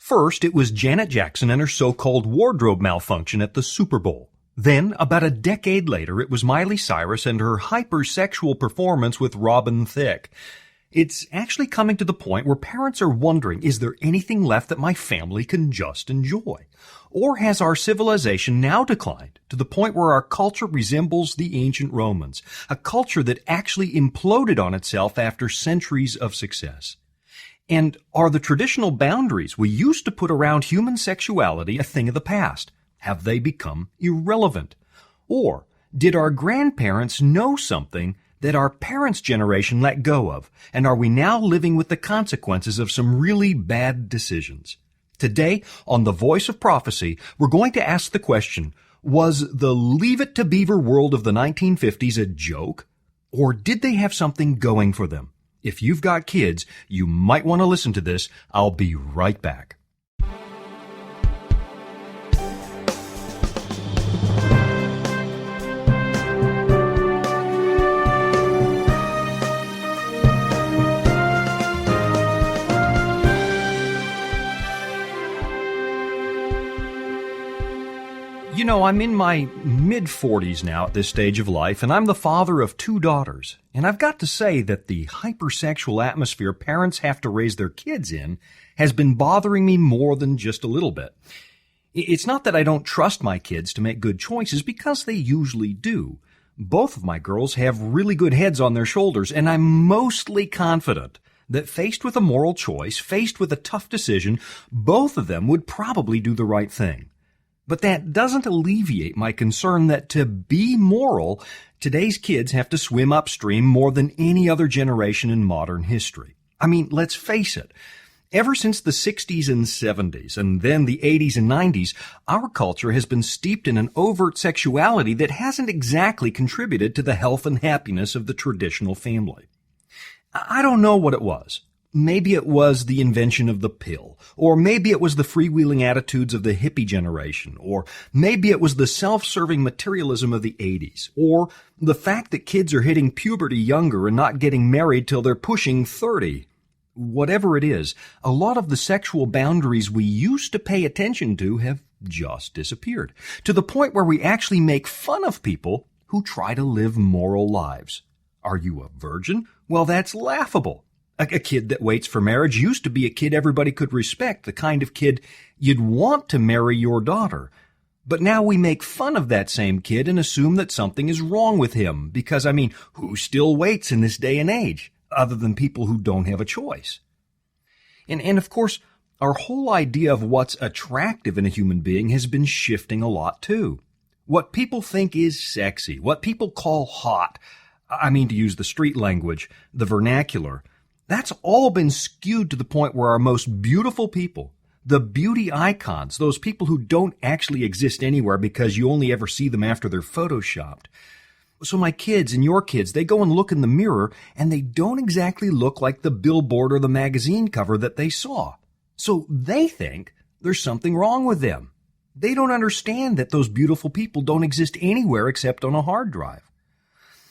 First, it was Janet Jackson and her so-called wardrobe malfunction at the Super Bowl. Then, about a decade later, it was Miley Cyrus and her hypersexual performance with Robin Thicke. It's actually coming to the point where parents are wondering, is there anything left that my family can just enjoy? Or has our civilization now declined to the point where our culture resembles the ancient Romans, a culture that actually imploded on itself after centuries of success? And are the traditional boundaries we used to put around human sexuality a thing of the past? Have they become irrelevant? Or did our grandparents know something that our parents' generation let go of, and are we now living with the consequences of some really bad decisions? Today, on The Voice of Prophecy, we're going to ask the question, was the Leave It to Beaver world of the 1950s a joke? Or did they have something going for them? If you've got kids, you might want to listen to this. I'll be right back. You know, I'm in my mid-40s now at this stage of life, and I'm the father of 2 daughters. And I've got to say that the hypersexual atmosphere parents have to raise their kids in has been bothering me more than just a little bit. It's not that I don't trust my kids to make good choices, because they usually do. Both of my girls have really good heads on their shoulders, and I'm mostly confident that faced with a moral choice, faced with a tough decision, both of them would probably do the right thing. But that doesn't alleviate my concern that to be moral, today's kids have to swim upstream more than any other generation in modern history. I mean, let's face it. Ever since the 60s and 70s, and then the 80s and 90s, our culture has been steeped in an overt sexuality that hasn't exactly contributed to the health and happiness of the traditional family. I don't know what it was. Maybe it was the invention of the pill, or maybe it was the freewheeling attitudes of the hippie generation, or maybe it was the self-serving materialism of the 80s, or the fact that kids are hitting puberty younger and not getting married till they're pushing 30. Whatever it is, a lot of the sexual boundaries we used to pay attention to have just disappeared, to the point where we actually make fun of people who try to live moral lives. Are you a virgin? Well, that's laughable. A kid that waits for marriage used to be a kid everybody could respect, the kind of kid you'd want to marry your daughter. But now we make fun of that same kid and assume that something is wrong with him, because, who still waits in this day and age, other than people who don't have a choice? And of course, our whole idea of what's attractive in a human being has been shifting a lot too. What people think is sexy, what people call hot, to use the street language, the vernacular, that's all been skewed to the point where our most beautiful people, the beauty icons, those people who don't actually exist anywhere because you only ever see them after they're photoshopped. So my kids and your kids, they go and look in the mirror and they don't exactly look like the billboard or the magazine cover that they saw. So they think there's something wrong with them. They don't understand that those beautiful people don't exist anywhere except on a hard drive.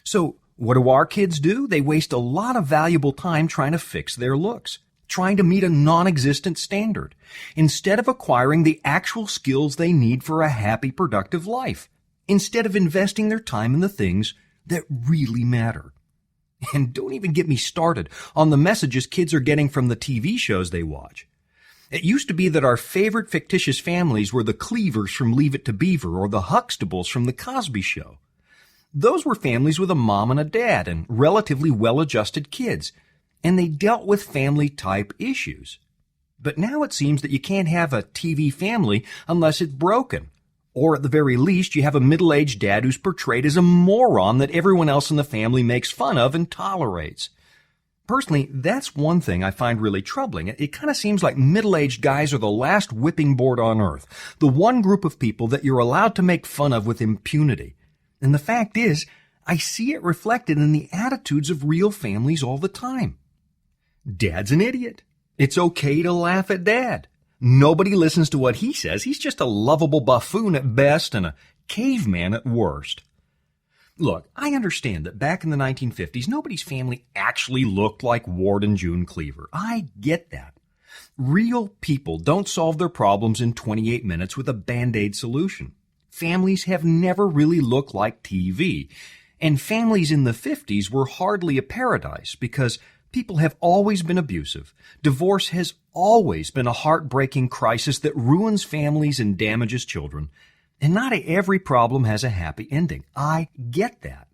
So what do our kids do? They waste a lot of valuable time trying to fix their looks, trying to meet a non-existent standard, instead of acquiring the actual skills they need for a happy, productive life, instead of investing their time in the things that really matter. And don't even get me started on the messages kids are getting from the TV shows they watch. It used to be that our favorite fictitious families were the Cleavers from Leave It to Beaver or the Huxtables from The Cosby Show. Those were families with a mom and a dad and relatively well-adjusted kids, and they dealt with family-type issues. But now it seems that you can't have a TV family unless it's broken, or at the very least you have a middle-aged dad who's portrayed as a moron that everyone else in the family makes fun of and tolerates. Personally, that's one thing I find really troubling. It kind of seems like middle-aged guys are the last whipping board on earth, the one group of people that you're allowed to make fun of with impunity. And the fact is, I see it reflected in the attitudes of real families all the time. Dad's an idiot. It's okay to laugh at Dad. Nobody listens to what he says. He's just a lovable buffoon at best and a caveman at worst. Look, I understand that back in the 1950s, nobody's family actually looked like Ward and June Cleaver. I get that. Real people don't solve their problems in 28 minutes with a Band-Aid solution. Families have never really looked like TV. And families in the 50s were hardly a paradise because people have always been abusive. Divorce has always been a heartbreaking crisis that ruins families and damages children. And not every problem has a happy ending. I get that.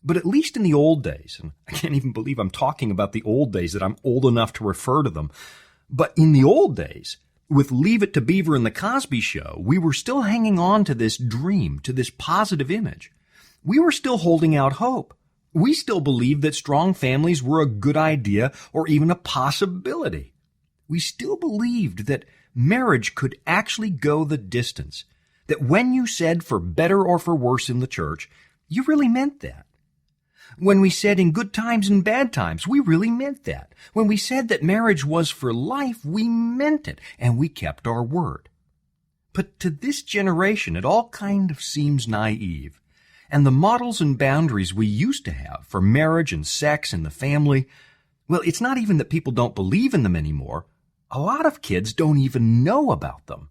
But at least in the old days, and I can't even believe I'm talking about the old days, that I'm old enough to refer to them. But in the old days, with Leave It to Beaver and The Cosby Show, we were still hanging on to this dream, to this positive image. We were still holding out hope. We still believed that strong families were a good idea or even a possibility. We still believed that marriage could actually go the distance, that when you said for better or for worse in the church, you really meant that. When we said in good times and bad times, we really meant that. When we said that marriage was for life, we meant it, and we kept our word. But to this generation, it all kind of seems naive. And the models and boundaries we used to have for marriage and sex and the family, well, it's not even that people don't believe in them anymore. A lot of kids don't even know about them.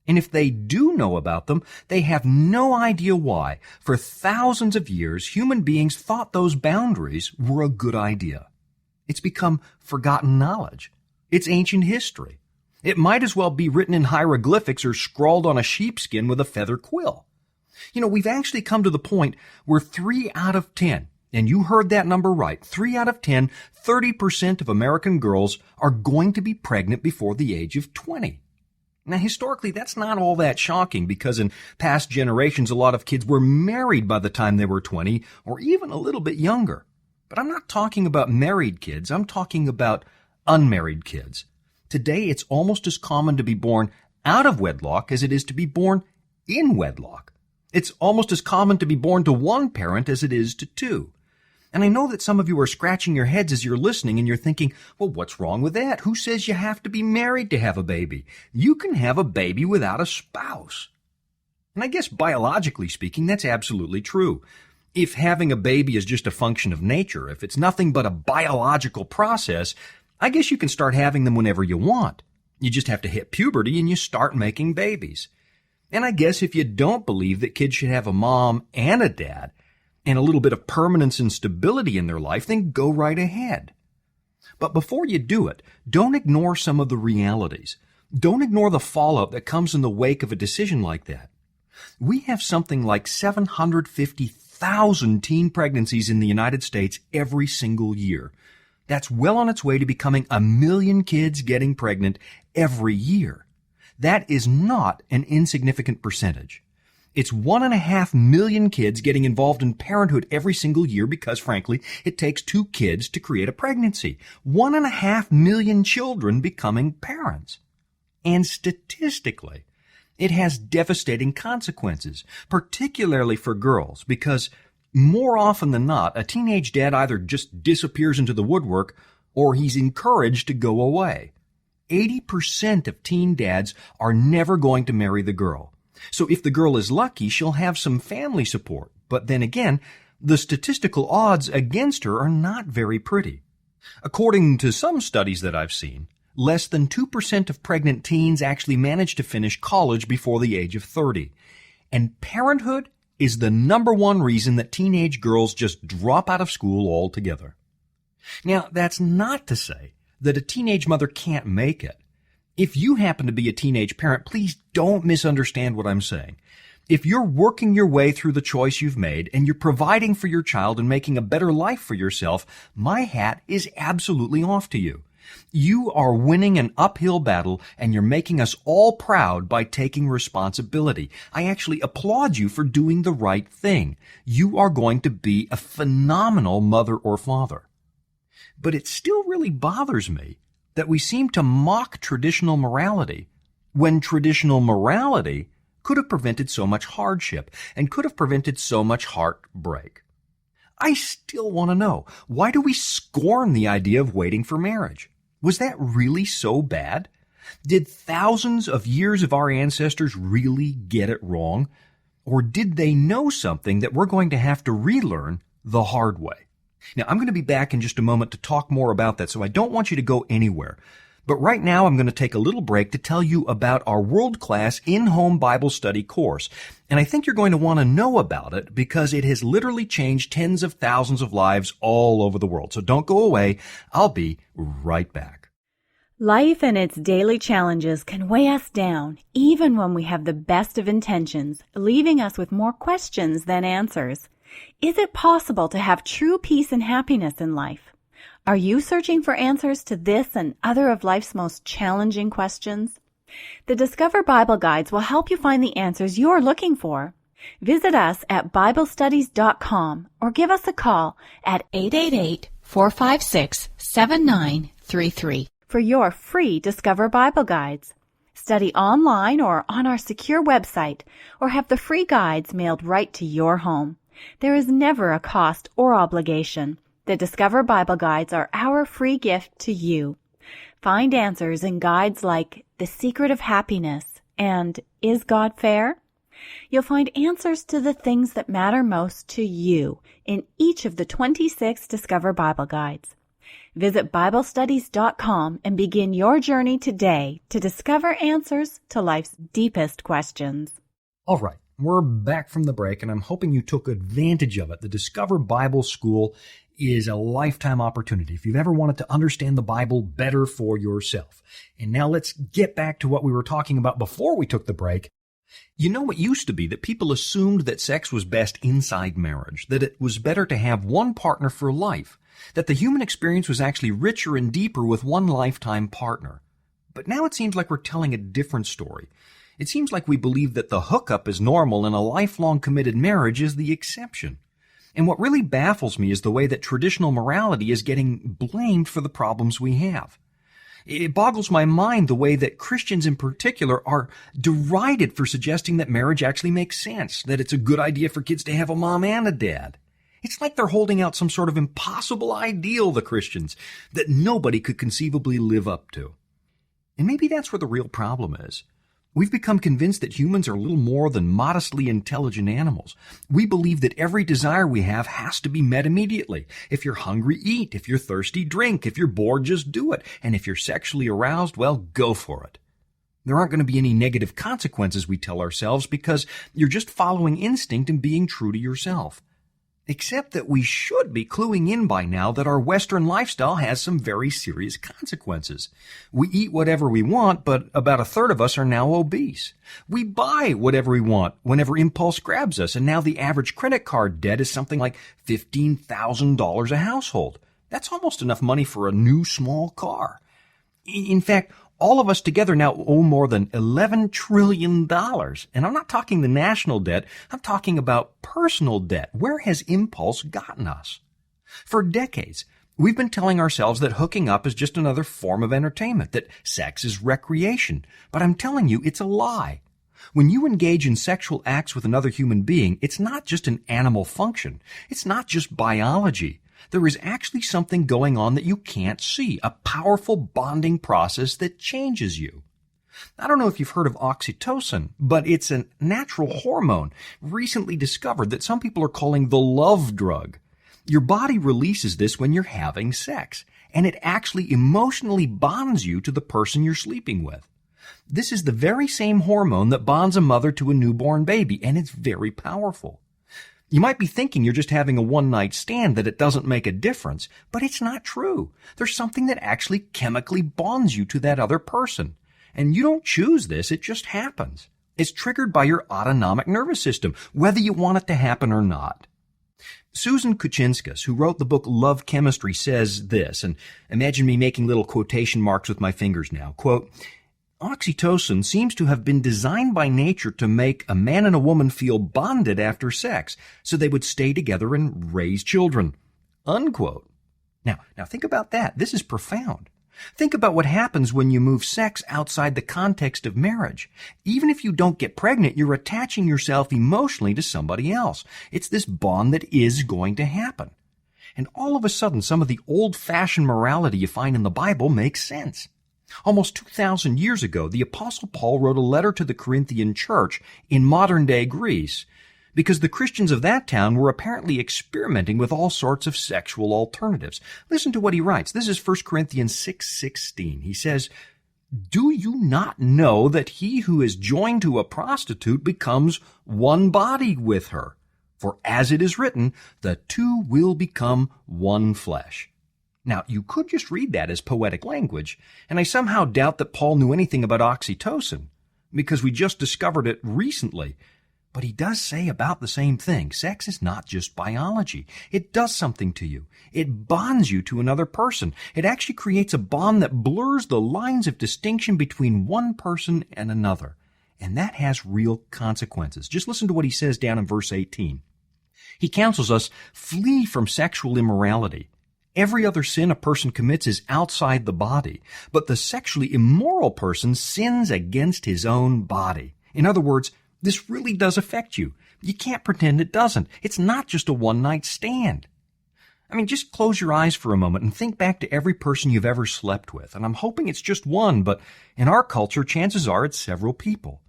And if they do know about them, they have no idea why. For thousands of years, human beings thought those boundaries were a good idea. It's become forgotten knowledge. It's ancient history. It might as well be written in hieroglyphics or scrawled on a sheepskin with a feather quill. You know, we've actually come to the point where 3 out of 10, and you heard that number right, 3 out of 10, 30% of American girls are going to be pregnant before the age of 20. Now, historically, that's not all that shocking because in past generations, a lot of kids were married by the time they were 20 or even a little bit younger. But I'm not talking about married kids. I'm talking about unmarried kids. Today, it's almost as common to be born out of wedlock as it is to be born in wedlock. It's almost as common to be born to one parent as it is to two. And I know that some of you are scratching your heads as you're listening and you're thinking, well, what's wrong with that? Who says you have to be married to have a baby? You can have a baby without a spouse. And I guess biologically speaking, that's absolutely true. If having a baby is just a function of nature, if it's nothing but a biological process, I guess you can start having them whenever you want. You just have to hit puberty and you start making babies. And I guess if you don't believe that kids should have a mom and a dad and a little bit of permanence and stability in their life, then go right ahead. But before you do it, don't ignore some of the realities. Don't ignore the fallout that comes in the wake of a decision like that. We have something like 750,000 teen pregnancies in the United States every single year. That's well on its way to becoming 1 million kids getting pregnant every year. That is not an insignificant percentage. It's 1.5 million kids getting involved in parenthood every single year because, frankly, it takes 2 kids to create a pregnancy. 1.5 million children becoming parents. And statistically, it has devastating consequences, particularly for girls, because more often than not, a teenage dad either just disappears into the woodwork or he's encouraged to go away. 80% of teen dads are never going to marry the girl. So if the girl is lucky, she'll have some family support. But then again, the statistical odds against her are not very pretty. According to some studies that I've seen, less than 2% of pregnant teens actually manage to finish college before the age of 30. And parenthood is the number one reason that teenage girls just drop out of school altogether. Now, that's not to say that a teenage mother can't make it. If you happen to be a teenage parent, please don't misunderstand what I'm saying. If you're working your way through the choice you've made and you're providing for your child and making a better life for yourself, my hat is absolutely off to you. You are winning an uphill battle and you're making us all proud by taking responsibility. I actually applaud you for doing the right thing. You are going to be a phenomenal mother or father. But it still really bothers me that we seem to mock traditional morality when traditional morality could have prevented so much hardship and could have prevented so much heartbreak. I still want to know, why do we scorn the idea of waiting for marriage? Was that really so bad? Did thousands of years of our ancestors really get it wrong? Or did they know something that we're going to have to relearn the hard way? Now, I'm going to be back in just a moment to talk more about that, so I don't want you to go anywhere. But right now I'm going to take a little break to tell you about our world-class in-home Bible study course. And I think you're going to want to know about it because it has literally changed tens of thousands of lives all over the world. So don't go away. I'll be right back. Life and its daily challenges can weigh us down, even when we have the best of intentions, leaving us with more questions than answers. Is it possible to have true peace and happiness in life? Are you searching for answers to this and other of life's most challenging questions? The Discover Bible Guides will help you find the answers you're looking for. Visit us at BibleStudies.com or give us a call at 888-456-7933 for your free Discover Bible Guides. Study online or on our secure website, or have the free guides mailed right to your home. There is never a cost or obligation. The Discover Bible Guides are our free gift to you. Find answers in guides like The Secret of Happiness and Is God Fair? You'll find answers to the things that matter most to you in each of the 26 Discover Bible Guides. Visit BibleStudies.com and begin your journey today to discover answers to life's deepest questions. All right, we're back from the break, and I'm hoping you took advantage of it. The Discover Bible School is a lifetime opportunity if you've ever wanted to understand the Bible better for yourself. And now let's get back to what we were talking about before we took the break. You know, it used to be that people assumed that sex was best inside marriage, that it was better to have one partner for life, that the human experience was actually richer and deeper with one lifetime partner. But now it seems like we're telling a different story. It seems like we believe that the hookup is normal and a lifelong committed marriage is the exception. And what really baffles me is the way that traditional morality is getting blamed for the problems we have. It boggles my mind the way that Christians in particular are derided for suggesting that marriage actually makes sense, that it's a good idea for kids to have a mom and a dad. It's like they're holding out some sort of impossible ideal, the Christians, that nobody could conceivably live up to. And maybe that's where the real problem is. We've become convinced that humans are little more than modestly intelligent animals. We believe that every desire we have has to be met immediately. If you're hungry, eat. If you're thirsty, drink. If you're bored, just do it. And if you're sexually aroused, well, go for it. There aren't going to be any negative consequences, we tell ourselves, because you're just following instinct and being true to yourself. Except that we should be cluing in by now that our Western lifestyle has some very serious consequences. We eat whatever we want, but about a third of us are now obese. We buy whatever we want whenever impulse grabs us, and now the average credit card debt is something like $15,000 a household. That's almost enough money for a new small car. In fact, all of us together now owe more than $11 trillion. And I'm not talking the national debt. I'm talking about personal debt. Where has impulse gotten us? For decades, we've been telling ourselves that hooking up is just another form of entertainment, that sex is recreation. But I'm telling you, it's a lie. When you engage in sexual acts with another human being, it's not just an animal function. It's not just biology. There is actually something going on that you can't see, a powerful bonding process that changes you. I don't know if you've heard of oxytocin, but it's a natural hormone recently discovered that some people are calling the love drug. Your body releases this when you're having sex, and it actually emotionally bonds you to the person you're sleeping with. This is the very same hormone that bonds a mother to a newborn baby, and it's very powerful. You might be thinking you're just having a one-night stand, that it doesn't make a difference, but it's not true. There's something that actually chemically bonds you to that other person. And you don't choose this, it just happens. It's triggered by your autonomic nervous system, whether you want it to happen or not. Susan Kuchinskas, who wrote the book Love Chemistry, says this, and imagine me making little quotation marks with my fingers now. Quote, "Oxytocin seems to have been designed by nature to make a man and a woman feel bonded after sex, so they would stay together and raise children." Unquote. Now think about that. This is profound. Think about what happens when you move sex outside the context of marriage. Even if you don't get pregnant, you're attaching yourself emotionally to somebody else. It's this bond that is going to happen. And all of a sudden, some of the old-fashioned morality you find in the Bible makes sense. Almost 2,000 years ago, the Apostle Paul wrote a letter to the Corinthian church in modern-day Greece. because the Christians of that town were apparently experimenting with all sorts of sexual alternatives. Listen to what he writes. This is 1 Corinthians 6:16. He says, "Do you not know that he who is joined to a prostitute becomes one body with her? For as it is written, the two will become one flesh." Now, you could just read that as poetic language, and I somehow doubt that Paul knew anything about oxytocin, because we just discovered it recently. But he does say about the same thing. Sex is not just biology. It does something to you. It bonds you to another person. It actually creates a bond that blurs the lines of distinction between one person and another. And that has real consequences. Just listen to what he says down in verse 18. He counsels us, flee from sexual immorality. Every other sin a person commits is outside the body, but the sexually immoral person sins against his own body. In other words, this really does affect you. You can't pretend it doesn't. It's not just a one-night stand. I mean, just close your eyes for a moment and think back to every person you've ever slept with. And I'm hoping it's just one, but in our culture, chances are it's several people.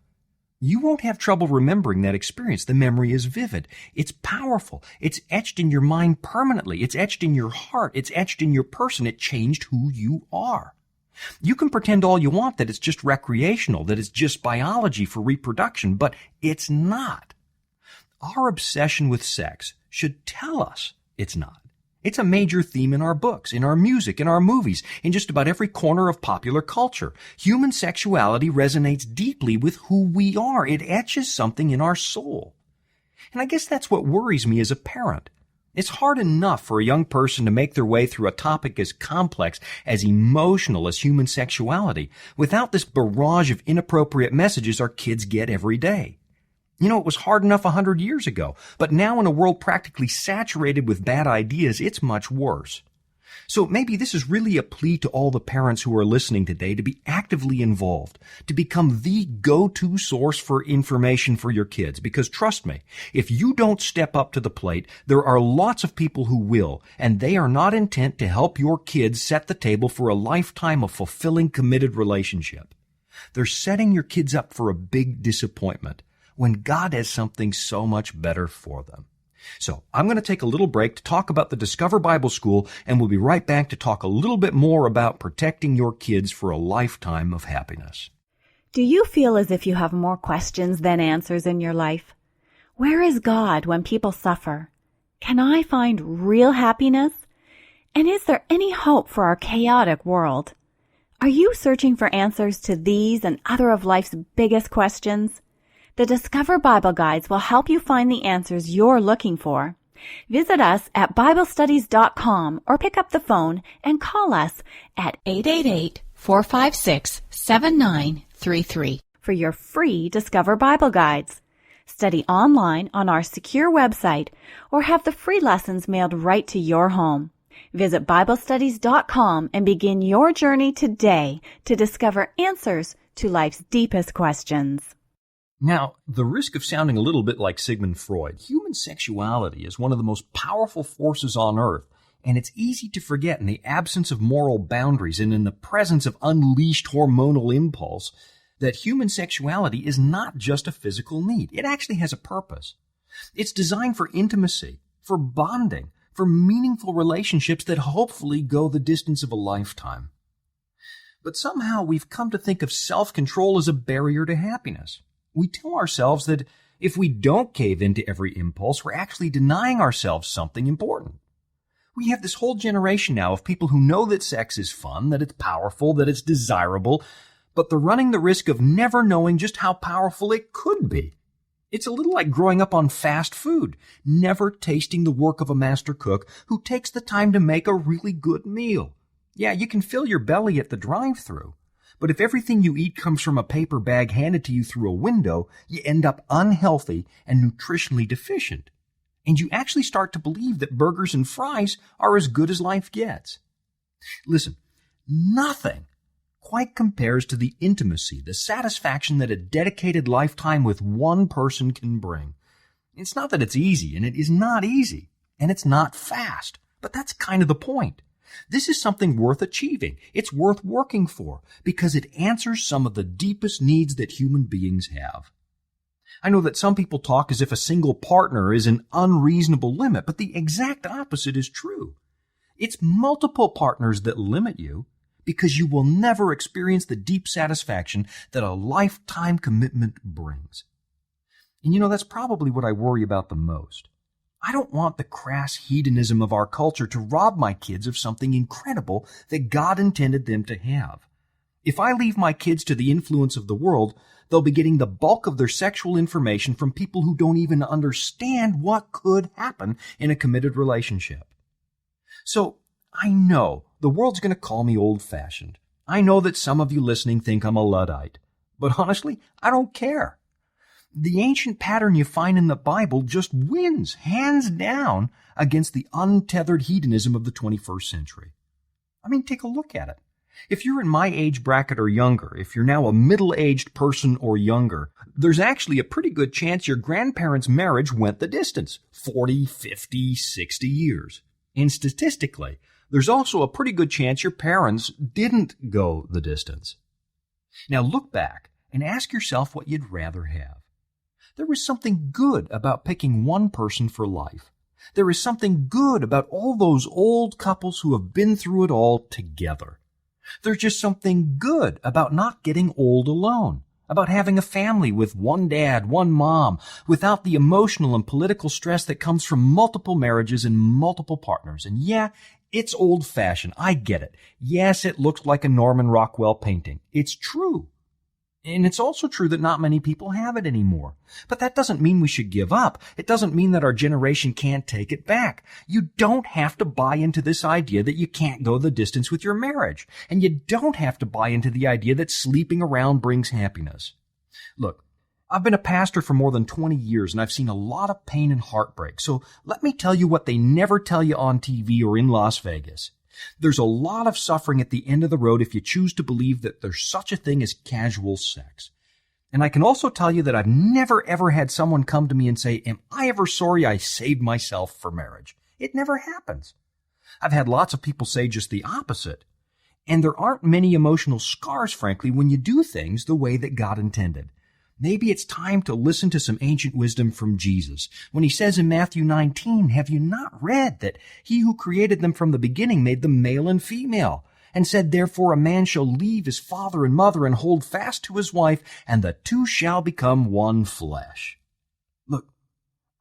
You won't have trouble remembering that experience. The memory is vivid. It's powerful. It's etched in your mind permanently. It's etched in your heart. It's etched in your person. It changed who you are. You can pretend all you want that it's just recreational, that it's just biology for reproduction, but it's not. Our obsession with sex should tell us it's not. It's a major theme in our books, in our music, in our movies, in just about every corner of popular culture. Human sexuality resonates deeply with who we are. It etches something in our soul. And I guess that's what worries me as a parent. It's hard enough for a young person to make their way through a topic as complex, as emotional as human sexuality, without this barrage of inappropriate messages our kids get every day. You know, it was hard enough 100 years ago, but now in a world practically saturated with bad ideas, it's much worse. So maybe this is really a plea to all the parents who are listening today to be actively involved, to become the go-to source for information for your kids. Because trust me, if you don't step up to the plate, there are lots of people who will, and they are not intent to help your kids set the table for a lifetime of fulfilling, committed relationship. They're setting your kids up for a big disappointment when God has something so much better for them. So I'm going to take a little break to talk about the Discover Bible School, and we'll be right back to talk a little bit more about protecting your kids for a lifetime of happiness. Do you feel as if you have more questions than answers in your life? Where is God when people suffer? Can I find real happiness? And is there any hope for our chaotic world? Are you searching for answers to these and other of life's biggest questions? The Discover Bible Guides will help you find the answers you're looking for. Visit us at BibleStudies.com or pick up the phone and call us at 888-456-7933 for your free Discover Bible Guides. Study online on our secure website or have the free lessons mailed right to your home. Visit BibleStudies.com and begin your journey today to discover answers to life's deepest questions. Now, the risk of sounding a little bit like Sigmund Freud, human sexuality is one of the most powerful forces on earth, and it's easy to forget in the absence of moral boundaries and in the presence of unleashed hormonal impulse that human sexuality is not just a physical need. It actually has a purpose. It's designed for intimacy, for bonding, for meaningful relationships that hopefully go the distance of a lifetime. But somehow we've come to think of self-control as a barrier to happiness. We tell ourselves that if we don't cave into every impulse, we're actually denying ourselves something important. We have this whole generation now of people who know that sex is fun, that it's powerful, that it's desirable, but they're running the risk of never knowing just how powerful it could be. It's a little like growing up on fast food, never tasting the work of a master cook who takes the time to make a really good meal. Yeah, you can fill your belly at the drive-thru. But if everything you eat comes from a paper bag handed to you through a window, you end up unhealthy and nutritionally deficient. And you actually start to believe that burgers and fries are as good as life gets. Listen, nothing quite compares to the intimacy, the satisfaction that a dedicated lifetime with one person can bring. It's not that it's easy, and it is not easy, and it's not fast, but that's kind of the point. This is something worth achieving. It's worth working for because it answers some of the deepest needs that human beings have. I know that some people talk as if a single partner is an unreasonable limit, but the exact opposite is true. It's multiple partners that limit you because you will never experience the deep satisfaction that a lifetime commitment brings. And that's probably what I worry about the most. I don't want the crass hedonism of our culture to rob my kids of something incredible that God intended them to have. If I leave my kids to the influence of the world, they'll be getting the bulk of their sexual information from people who don't even understand what could happen in a committed relationship. So, I know the world's going to call me old-fashioned. I know that some of you listening think I'm a Luddite. But honestly, I don't care. The ancient pattern you find in the Bible just wins, hands down, against the untethered hedonism of the 21st century. Take a look at it. If you're in my age bracket or younger, if you're now a middle-aged person or younger, there's actually a pretty good chance your grandparents' marriage went the distance, 40, 50, 60 years. And statistically, there's also a pretty good chance your parents didn't go the distance. Now look back and ask yourself what you'd rather have. There is something good about picking one person for life. There is something good about all those old couples who have been through it all together. There's just something good about not getting old alone, about having a family with one dad, one mom, without the emotional and political stress that comes from multiple marriages and multiple partners. And yeah, it's old-fashioned. I get it. Yes, it looks like a Norman Rockwell painting. It's true. And it's also true that not many people have it anymore. But that doesn't mean we should give up. It doesn't mean that our generation can't take it back. You don't have to buy into this idea that you can't go the distance with your marriage. And you don't have to buy into the idea that sleeping around brings happiness. Look, I've been a pastor for more than 20 years, and I've seen a lot of pain and heartbreak. So let me tell you what they never tell you on TV or in Las Vegas. There's a lot of suffering at the end of the road if you choose to believe that there's such a thing as casual sex. And I can also tell you that I've never ever had someone come to me and say, "Am I ever sorry I saved myself for marriage?" It never happens. I've had lots of people say just the opposite. And there aren't many emotional scars, frankly, when you do things the way that God intended. Maybe it's time to listen to some ancient wisdom from Jesus. When he says in Matthew 19, "Have you not read that he who created them from the beginning made them male and female, and said, therefore a man shall leave his father and mother and hold fast to his wife, and the two shall become one flesh." Look,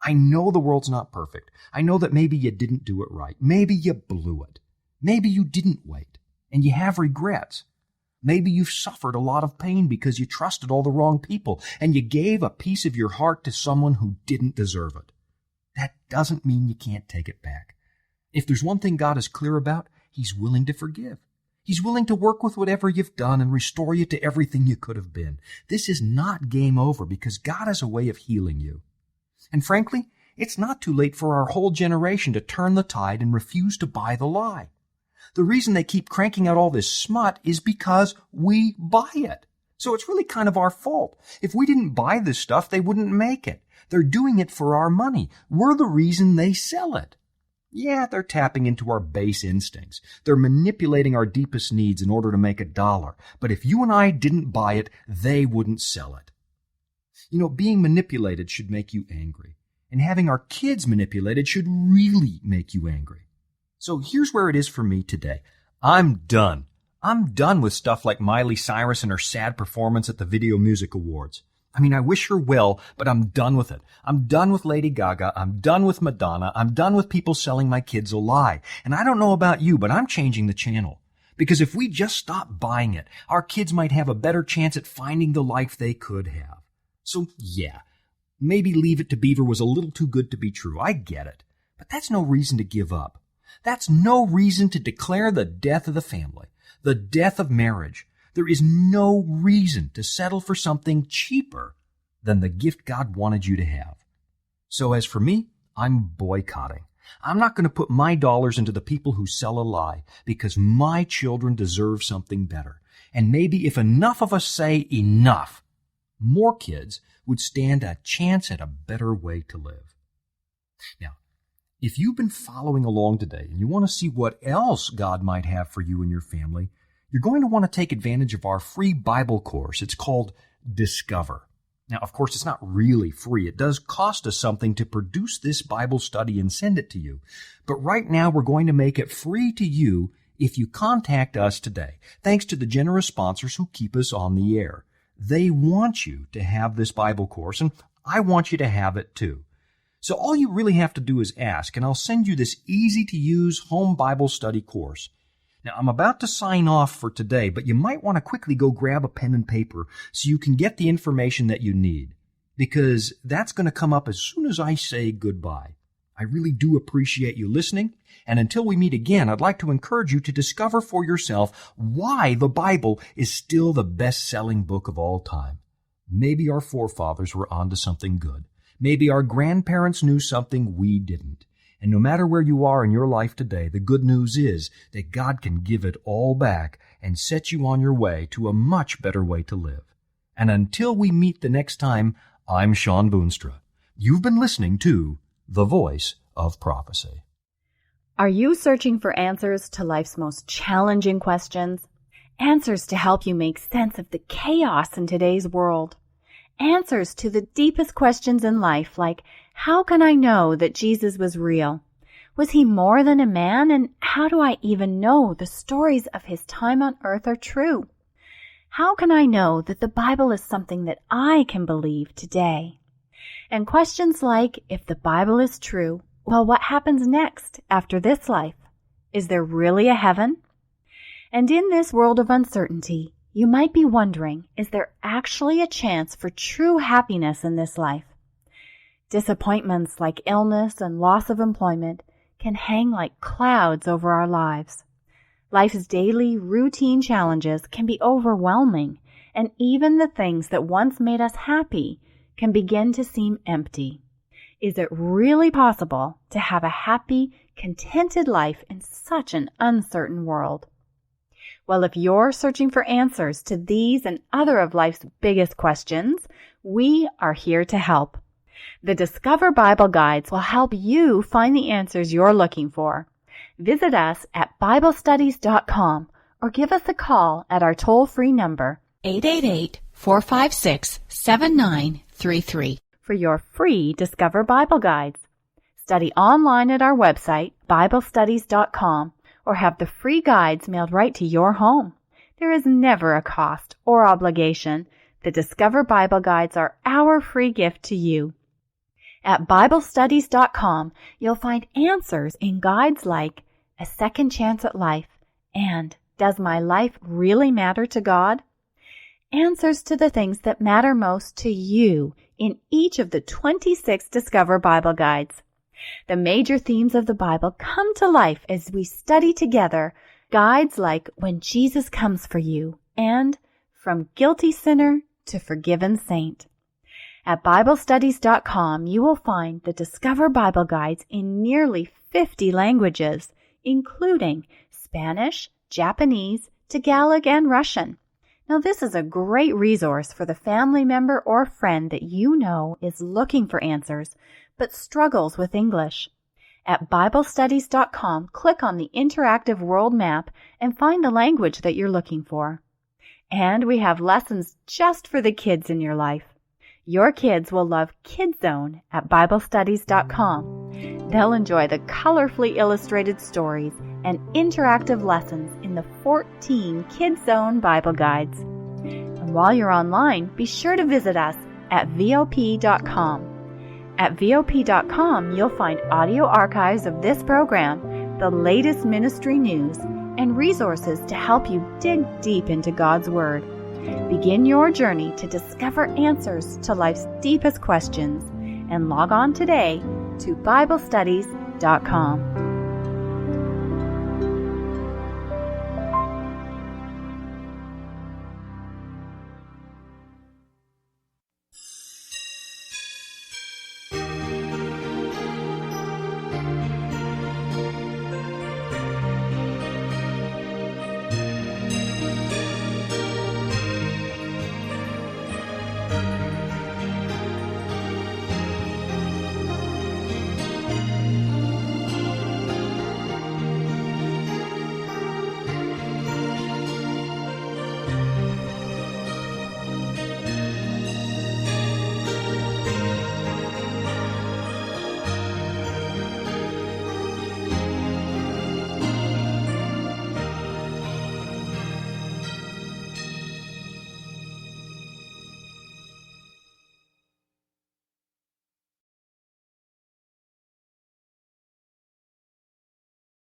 I know the world's not perfect. I know that maybe you didn't do it right. Maybe you blew it. Maybe you didn't wait, and you have regrets. Maybe you've suffered a lot of pain because you trusted all the wrong people and you gave a piece of your heart to someone who didn't deserve it. That doesn't mean you can't take it back. If there's one thing God is clear about, he's willing to forgive. He's willing to work with whatever you've done and restore you to everything you could have been. This is not game over because God has a way of healing you. And frankly, it's not too late for our whole generation to turn the tide and refuse to buy the lie. The reason they keep cranking out all this smut is because we buy it. So it's really kind of our fault. If we didn't buy this stuff, they wouldn't make it. They're doing it for our money. We're the reason they sell it. Yeah, they're tapping into our base instincts. They're manipulating our deepest needs in order to make $1. But if you and I didn't buy it, they wouldn't sell it. Being manipulated should make you angry. And having our kids manipulated should really make you angry. So here's where it is for me today. I'm done. I'm done with stuff like Miley Cyrus and her sad performance at the Video Music Awards. I wish her well, but I'm done with it. I'm done with Lady Gaga. I'm done with Madonna. I'm done with people selling my kids a lie. And I don't know about you, but I'm changing the channel. Because if we just stop buying it, our kids might have a better chance at finding the life they could have. So yeah, maybe Leave It to Beaver was a little too good to be true. I get it. But that's no reason to give up. That's no reason to declare the death of the family, the death of marriage. There is no reason to settle for something cheaper than the gift God wanted you to have. So as for me, I'm boycotting. I'm not going to put my dollars into the people who sell a lie because my children deserve something better. And maybe if enough of us say enough, more kids would stand a chance at a better way to live. Now, if you've been following along today and you want to see what else God might have for you and your family, you're going to want to take advantage of our free Bible course. It's called Discover. Now, of course, it's not really free. It does cost us something to produce this Bible study and send it to you. But right now, we're going to make it free to you if you contact us today, thanks to the generous sponsors who keep us on the air. They want you to have this Bible course, and I want you to have it too. So all you really have to do is ask, and I'll send you this easy-to-use home Bible study course. Now, I'm about to sign off for today, but you might want to quickly go grab a pen and paper so you can get the information that you need, because that's going to come up as soon as I say goodbye. I really do appreciate you listening, and until we meet again, I'd like to encourage you to discover for yourself why the Bible is still the best-selling book of all time. Maybe our forefathers were onto something good. Maybe our grandparents knew something we didn't. And no matter where you are in your life today, the good news is that God can give it all back and set you on your way to a much better way to live. And until we meet the next time, I'm Shawn Boonstra. You've been listening to The Voice of Prophecy. Are you searching for answers to life's most challenging questions? Answers to help you make sense of the chaos in today's world? Answers to the deepest questions in life, like, how can I know that Jesus was real? Was he more than a man? And how do I even know the stories of his time on earth are true? How can I know that the Bible is something that I can believe today? And questions like, if the Bible is true, well, what happens next after this life? Is there really a heaven? And in this world of uncertainty, you might be wondering, is there actually a chance for true happiness in this life? Disappointments like illness and loss of employment can hang like clouds over our lives. Life's daily routine challenges can be overwhelming, and even the things that once made us happy can begin to seem empty. Is it really possible to have a happy, contented life in such an uncertain world? Well, if you're searching for answers to these and other of life's biggest questions, we are here to help. The Discover Bible Guides will help you find the answers you're looking for. Visit us at BibleStudies.com or give us a call at our toll-free number, 888-456-7933, for your free Discover Bible Guides. Study online at our website, BibleStudies.com, or have the free guides mailed right to your home. There is never a cost or obligation. The Discover Bible Guides are our free gift to you. At BibleStudies.com, you'll find answers in guides like A Second Chance at Life and Does My Life Really Matter to God? Answers to the things that matter most to you in each of the 26 Discover Bible Guides. The major themes of the Bible come to life as we study together guides like When Jesus Comes for You and From Guilty Sinner to Forgiven Saint. At BibleStudies.com, you will find the Discover Bible Guides in nearly 50 languages, including Spanish, Japanese, Tagalog, and Russian. Now, this is a great resource for the family member or friend that you know is looking for answers but struggles with English. At BibleStudies.com, click on the interactive world map and find the language that you're looking for. And we have lessons just for the kids in your life. Your kids will love Kid Zone at BibleStudies.com. They'll enjoy the colorfully illustrated stories and interactive lessons in the 14 Kid Zone Bible Guides. And while you're online, be sure to visit us at VOP.com. At VOP.com, you'll find audio archives of this program, the latest ministry news, and resources to help you dig deep into God's Word. Begin your journey to discover answers to life's deepest questions and log on today to BibleStudies.com.